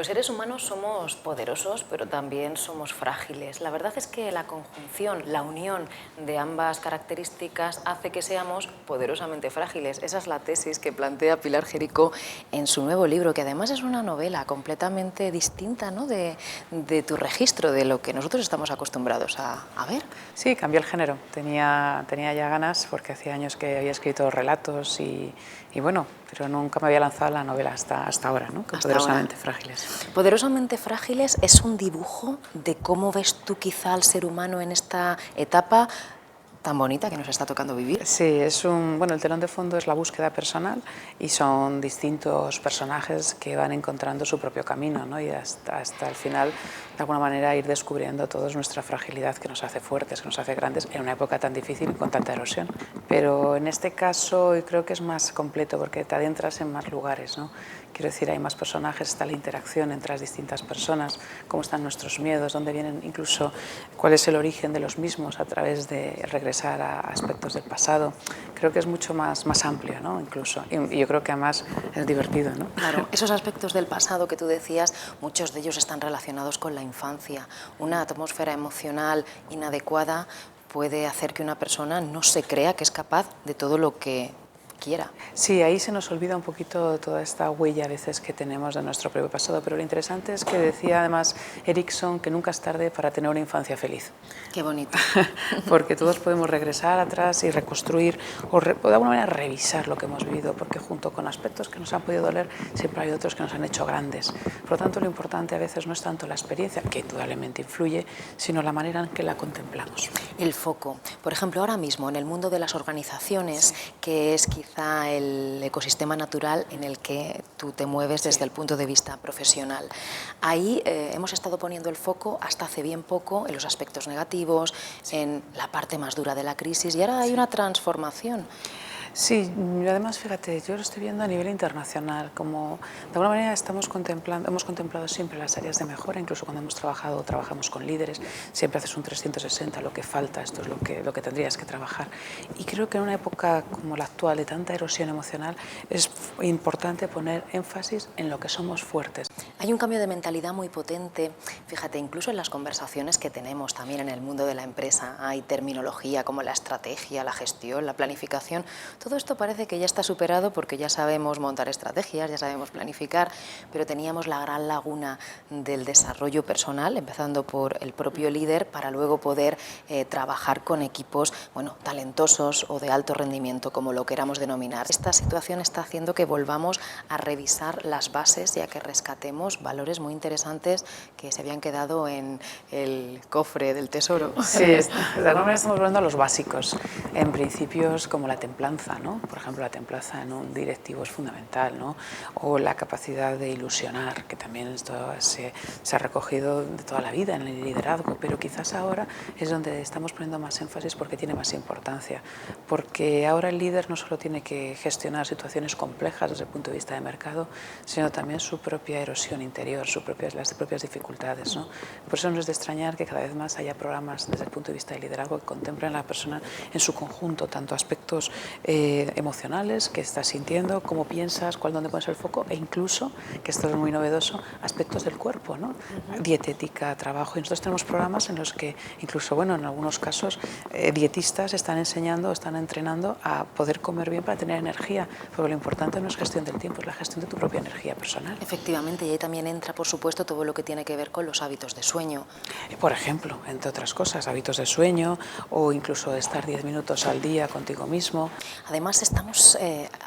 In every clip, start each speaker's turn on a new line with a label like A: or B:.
A: Los seres humanos somos poderosos, pero también somos frágiles. La verdad es que la conjunción, la unión de ambas características hace que seamos poderosamente frágiles. Esa es la tesis que plantea Pilar Jericó en su nuevo libro, que además es una novela completamente distinta, ¿no?, de tu registro, de lo que nosotros estamos acostumbrados a ver.
B: Sí, cambió el género. Tenía ya ganas, porque hacía años que había escrito relatos y bueno, pero nunca me había lanzado la novela hasta ahora, ¿no? Con Poderosamente Frágiles.
A: Poderosamente Frágiles es un dibujo de cómo ves tú quizá al ser humano en esta etapa tan bonita que nos está tocando vivir.
B: Sí, el telón de fondo es la búsqueda personal y son distintos personajes que van encontrando su propio camino, ¿no? Y hasta el final, de alguna manera, ir descubriendo toda nuestra fragilidad que nos hace fuertes, que nos hace grandes en una época tan difícil y con tanta erosión. Pero en este caso creo que es más completo porque te adentras en más lugares, ¿no? Quiero decir, hay más personajes, está la interacción entre las distintas personas, cómo están nuestros miedos, dónde vienen, incluso cuál es el origen de los mismos a través de regresar a aspectos del pasado. Creo que es mucho más amplio, ¿no? Incluso. Y yo creo que además es divertido, ¿no?
A: Claro, esos aspectos del pasado que tú decías, muchos de ellos están relacionados con la infancia. Una atmósfera emocional inadecuada puede hacer que una persona no se crea que es capaz de todo lo que quiera.
B: Sí, ahí se nos olvida un poquito toda esta huella a veces que tenemos de nuestro propio pasado, pero lo interesante es que decía además Erikson que nunca es tarde para tener una infancia feliz.
A: Qué bonito.
B: Porque todos podemos regresar atrás y reconstruir o de alguna manera revisar lo que hemos vivido, porque junto con aspectos que nos han podido doler siempre hay otros que nos han hecho grandes. Por lo tanto, lo importante a veces no es tanto la experiencia, que indudablemente influye, sino la manera en que la contemplamos.
A: El foco. Por ejemplo, ahora mismo en el mundo de las organizaciones, que es quizá el ecosistema natural en el que tú te mueves desde el punto de vista profesional. Ahí hemos estado poniendo el foco hasta hace bien poco en los aspectos negativos, en la parte más dura de la crisis, y ahora hay una transformación.
B: Sí, además, fíjate, yo lo estoy viendo a nivel internacional, como de alguna manera hemos contemplado siempre las áreas de mejora, incluso cuando trabajamos con líderes, siempre haces un 360, lo que falta, esto es lo que tendrías que trabajar. Y creo que en una época como la actual, de tanta erosión emocional, es importante poner énfasis en lo que somos fuertes.
A: Hay un cambio de mentalidad muy potente, fíjate, incluso en las conversaciones que tenemos también en el mundo de la empresa, hay terminología como la estrategia, la gestión, la planificación. Todo esto parece que ya está superado porque ya sabemos montar estrategias, ya sabemos planificar, pero teníamos la gran laguna del desarrollo personal, empezando por el propio líder, para luego poder trabajar con equipos, bueno, talentosos o de alto rendimiento, como lo queramos denominar. Esta situación está haciendo que volvamos a revisar las bases y a que rescatemos valores muy interesantes que se habían quedado en el cofre del tesoro.
B: Sí, de alguna manera estamos hablando de los básicos, en principios como la templanza, ¿no? Por ejemplo, la templanza en un directivo es fundamental, ¿no? O la capacidad de ilusionar, que también esto se ha recogido de toda la vida en el liderazgo, pero quizás ahora es donde estamos poniendo más énfasis porque tiene más importancia, porque ahora el líder no solo tiene que gestionar situaciones complejas desde el punto de vista de mercado, sino también su propia erosión interior, las propias dificultades, ¿no? Por eso no es de extrañar que cada vez más haya programas desde el punto de vista de liderazgo que contemplen a la persona en su conjunto, tanto aspectos emocionales que estás sintiendo, cómo piensas, dónde pones el foco, e incluso, que esto es muy novedoso, aspectos del cuerpo, ¿no? Dietética, trabajo. Y nosotros tenemos programas en los que incluso, bueno, en algunos casos, dietistas están enseñando, están entrenando a poder comer bien para tener energía, porque lo importante no es gestión del tiempo, es la gestión de tu propia energía personal.
A: Efectivamente, y ahí también entra, por supuesto, todo lo que tiene que ver con los hábitos de sueño.
B: Por ejemplo, entre otras cosas, hábitos de sueño o incluso estar 10 minutos al día contigo mismo.
A: Además, estamos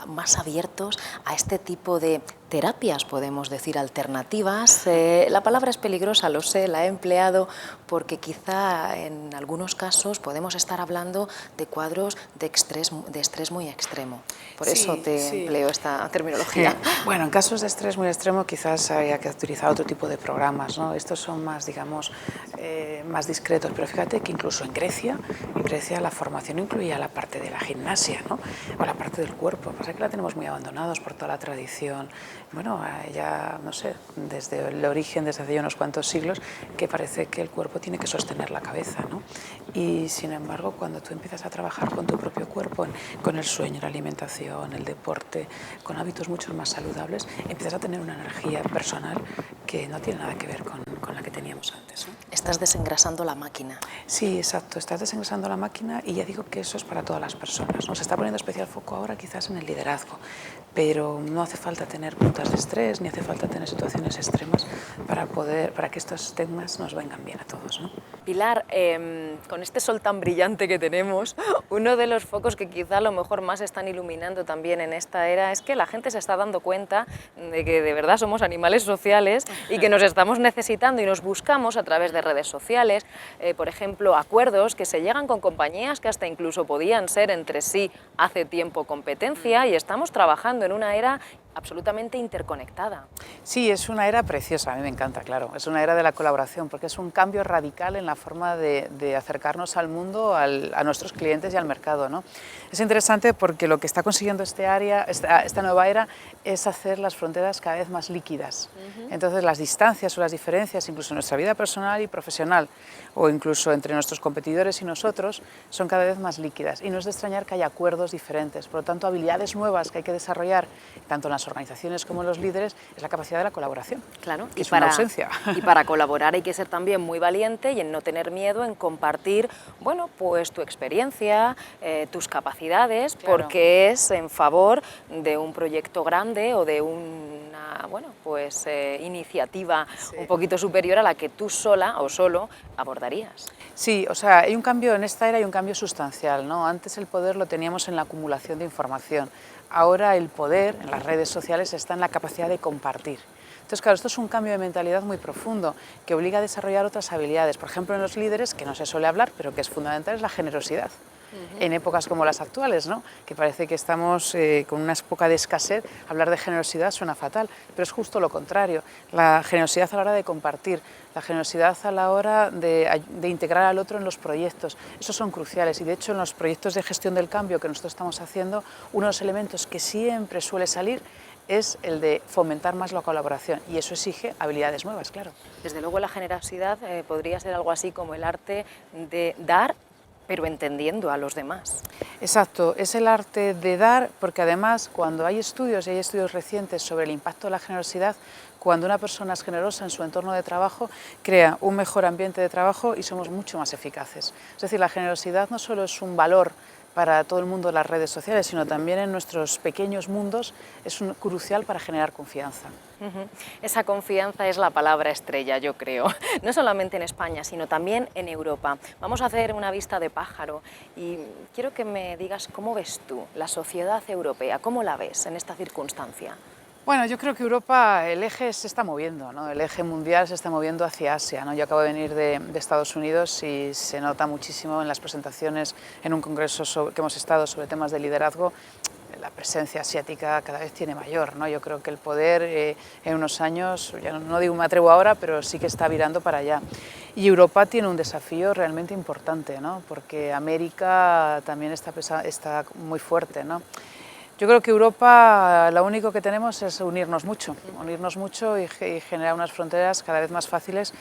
A: más abiertos a este tipo de terapias, podemos decir, alternativas. La palabra es peligrosa, lo sé, la he empleado porque quizá en algunos casos podemos estar hablando de cuadros de estrés muy extremo. Por eso te empleo esta terminología.
B: Bueno, en casos de estrés muy extremo quizás habría que utilizar otro tipo de programas, ¿no? Estos son más, digamos, más discretos, pero fíjate que incluso en Grecia la formación incluía la parte de la gimnasia, ¿no? O la parte del cuerpo. Pasa que la tenemos muy abandonados por toda la tradición bueno, ya, no sé, desde el origen, desde hace ya unos cuantos siglos, que parece que el cuerpo tiene que sostener la cabeza, ¿no? Y sin embargo, cuando tú empiezas a trabajar con tu propio cuerpo, con el sueño, la alimentación, el deporte, con hábitos mucho más saludables, empiezas a tener una energía personal que no tiene nada que ver con la que teníamos antes, ¿no?
A: Estás desengrasando la máquina.
B: Sí, exacto, estás desengrasando la máquina y ya digo que eso es para todas las personas, ¿no? Se está poniendo especial foco ahora quizás en el liderazgo, pero no hace falta tener puntas de estrés ni hace falta tener situaciones extremas para que estos temas nos vengan bien a todos, ¿no?
A: Pilar, con este sol tan brillante que tenemos, uno de los focos que quizá a lo mejor más están iluminando también en esta era es que la gente se está dando cuenta de que de verdad somos animales sociales y que nos estamos necesitando y nos buscamos a través de redes sociales, por ejemplo, acuerdos que se llegan con compañías que hasta incluso podían ser entre sí hace tiempo competencia, y estamos trabajando en una era absolutamente interconectada.
B: Sí, es una era preciosa, a mí me encanta, claro. Es una era de la colaboración, porque es un cambio radical en la forma de acercarnos al mundo, a nuestros clientes y al mercado, ¿no? Es interesante porque lo que está consiguiendo esta nueva era es hacer las fronteras cada vez más líquidas. Entonces las distancias o las diferencias, incluso en nuestra vida personal y profesional, o incluso entre nuestros competidores y nosotros, son cada vez más líquidas. Y no es de extrañar que haya acuerdos diferentes. Por lo tanto, habilidades nuevas que hay que desarrollar, tanto en las organizaciones como en los líderes, es la capacidad de la colaboración.
A: Claro,
B: que es una ausencia.
A: Y para colaborar hay que ser también muy valiente y en no tener miedo en compartir, bueno, pues tu experiencia, tus capacidades, claro, porque es en favor de un proyecto grande o de una, bueno, pues iniciativa un poquito superior a la que tú sola o solo abordarías.
B: Sí, o sea, hay un cambio en esta era, hay un cambio sustancial, ¿no? Antes el poder lo teníamos en la acumulación de información. Ahora el poder en las redes sociales está en la capacidad de compartir. Entonces, claro, esto es un cambio de mentalidad muy profundo que obliga a desarrollar otras habilidades. Por ejemplo, en los líderes, que no se suele hablar, pero que es fundamental, es la generosidad. En épocas como las actuales, ¿no? Que parece que estamos con una época de escasez, hablar de generosidad suena fatal, pero es justo lo contrario. La generosidad a la hora de compartir, la generosidad a la hora de integrar al otro en los proyectos, esos son cruciales. Y de hecho en los proyectos de gestión del cambio que nosotros estamos haciendo, uno de los elementos que siempre suele salir es el de fomentar más la colaboración, y eso exige habilidades nuevas, claro.
A: Desde luego la generosidad podría ser algo así como el arte de dar, pero entendiendo a los demás.
B: Exacto, es el arte de dar, porque además cuando hay estudios, y hay estudios recientes sobre el impacto de la generosidad, cuando una persona es generosa en su entorno de trabajo, crea un mejor ambiente de trabajo y somos mucho más eficaces. Es decir, la generosidad no solo es un valor para todo el mundo de las redes sociales, sino también en nuestros pequeños mundos es crucial para generar confianza.
A: Esa confianza es la palabra estrella, yo creo, no solamente en España, sino también en Europa. Vamos a hacer una vista de pájaro y quiero que me digas cómo ves tú la sociedad europea, cómo la ves en esta circunstancia.
B: Bueno, yo creo que Europa, el eje se está moviendo, ¿no? El eje mundial se está moviendo hacia Asia, ¿no? Yo acabo de venir de Estados Unidos y se nota muchísimo en las presentaciones en un congreso que hemos estado sobre temas de liderazgo. La presencia asiática cada vez tiene mayor, ¿no? Yo creo que el poder en unos años, ya no digo me atrevo ahora, pero sí que está virando para allá. Y Europa tiene un desafío realmente importante, ¿no? Porque América también está muy fuerte, ¿no? Yo creo que Europa lo único que tenemos es unirnos mucho y generar unas fronteras cada vez más fáciles,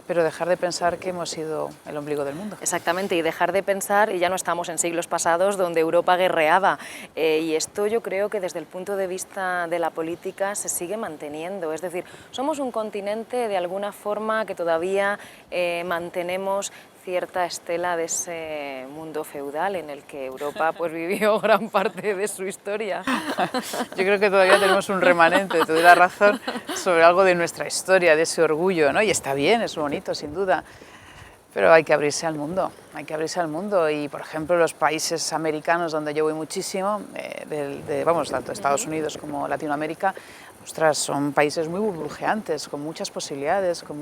B: pero dejar de pensar que hemos sido el ombligo del mundo.
A: Exactamente, y dejar de pensar, y ya no estamos en siglos pasados donde Europa guerreaba, y esto yo creo que desde el punto de vista de la política se sigue manteniendo, es decir, somos un continente de alguna forma que todavía mantenemos cierta estela de ese mundo feudal en el que Europa pues vivió gran parte de su historia.
B: Yo creo que todavía tenemos un remanente, te doy la razón, sobre algo de nuestra historia, de ese orgullo, ¿no? Y está bien, es bonito, sin duda, pero hay que abrirse al mundo, y por ejemplo los países americanos donde yo voy muchísimo, tanto Estados Unidos como Latinoamérica, ostras, son países muy burbujeantes, con muchas posibilidades, con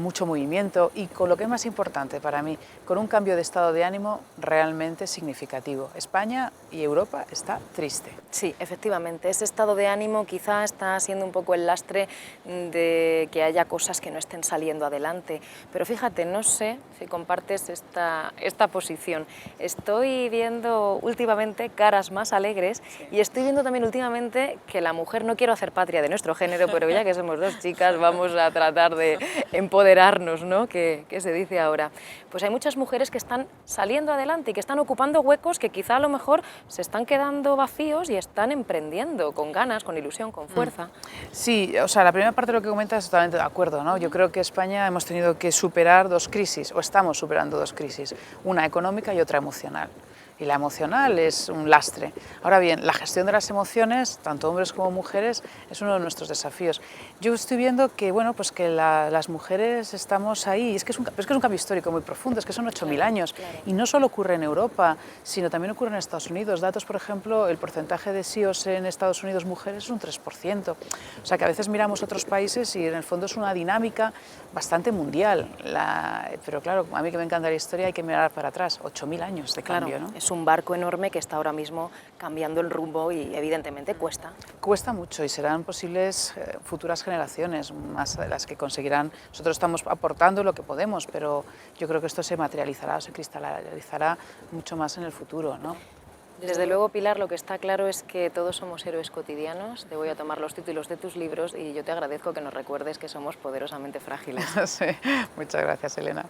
B: mucho movimiento y con lo que es más importante para mí, con un cambio de estado de ánimo realmente significativo. España y Europa está triste.
A: Sí, efectivamente, ese estado de ánimo quizá está siendo un poco el lastre de que haya cosas que no estén saliendo adelante, pero fíjate, no sé si compartes esta posición. Estoy viendo últimamente caras más alegres, sí, y estoy viendo también últimamente que la mujer no quiero hacer patria de nuestro género, pero ya que somos dos chicas vamos a tratar de empoderarnos, ¿no? Que se dice ahora. Pues hay muchas mujeres que están saliendo adelante y que están ocupando huecos que quizá a lo mejor se están quedando vacíos y están emprendiendo con ganas, con ilusión, con fuerza.
B: Sí, o sea, la primera parte de lo que comentas totalmente de acuerdo, ¿no? Yo creo que España hemos tenido que superar dos crisis, o estamos superando dos crisis, una económica y otra emocional. Y la emocional es un lastre. Ahora bien, la gestión de las emociones, tanto hombres como mujeres, es uno de nuestros desafíos. Yo estoy viendo que, bueno, pues que las mujeres estamos ahí, es que es un cambio histórico muy profundo, es que son 8.000 años, y no solo ocurre en Europa, sino también ocurre en Estados Unidos. Datos, por ejemplo, el porcentaje de CEOs en Estados Unidos mujeres es un 3%. O sea que a veces miramos otros países y en el fondo es una dinámica bastante mundial. Pero claro, a mí que me encanta la historia hay que mirar para atrás, 8.000 años de cambio, ¿no?
A: Es un barco enorme que está ahora mismo cambiando el rumbo y evidentemente cuesta.
B: Cuesta mucho y serán posibles futuras generaciones más de las que conseguirán. Nosotros estamos aportando lo que podemos, pero yo creo que esto se materializará, se cristalizará mucho más en el futuro, ¿no?
A: Desde luego, Pilar, lo que está claro es que todos somos héroes cotidianos. Te voy a tomar los títulos de tus libros y yo te agradezco que nos recuerdes que somos poderosamente frágiles.
B: Sí, muchas gracias, Elena.